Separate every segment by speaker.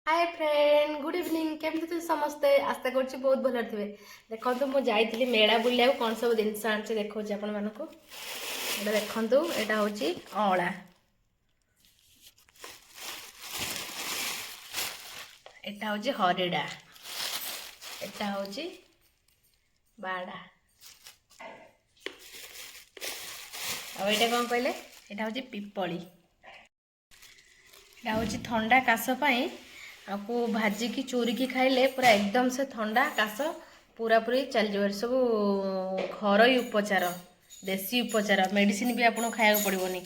Speaker 1: Hi friend good evening केमती थे समस्ते आशा कर बहुत भल थे देखो तो मुझे जाइली मेला बुलिया कौन सब जिनस आनी देखा आपण मानक देखु यहाँ हूँ अँला यहाँ हूँ हरिड़ा यहाँ हूँ बाड़ा आईटा कौन कहले यहाँ हूँ पिपली यहाँ हूँ थंडा काशपाई आपको भाजिकी चोरिकी खाइले पूरा एकदम से थंडा काश पूरा पूरी चल जाए सब घर उपचार देसी उपचार मेडिसिन भी आपको खाया पड़ोनी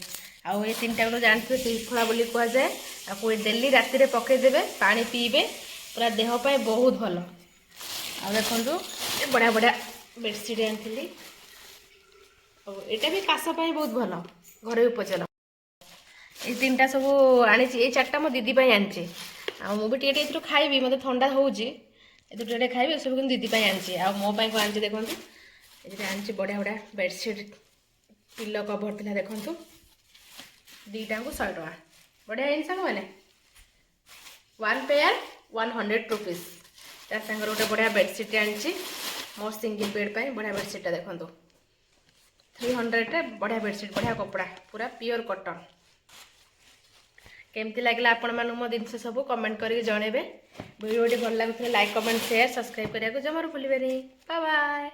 Speaker 1: आउ ये तीन टाइम जानते त्रिफला बोली कह जाए आपको डेली राति में पकईदेवे पानी पीबे पूरा देहपाई बहुत भल आ देखु बढ़िया बढ़िया बेडसीट आनी यहाँ भी काशपाई बहुत भल घर उपचार ये तीन टा सब आनी ये चार्टा मो दीदी आनी मुझे टे खाइबी मत ठंडा होटे खाइबी सब दीदी आनी मो कौन आनी देखो ये आनी बढ़िया बढ़िया बेडसीट पिलो कभर था देखु दीटा को 100 टका बढ़िया जिन सांग मैंने 1 पेयर 100 रुपीज ता सांगर गोटे बढ़िया बेडसीट आनी मो सिंगल बेड पर बढ़िया बेडसीटा देखो 300 बढ़िया बेडसीट बढ़िया कपड़ा पूरा प्योर कॉटन केमती लगे आपण मानू मो जिनस सब कमेंट करके जनइबे वीडियो भल लगुले लाइक कमेंट शेयर सब्सक्राइब करने को जमार भूलें बाय बाय।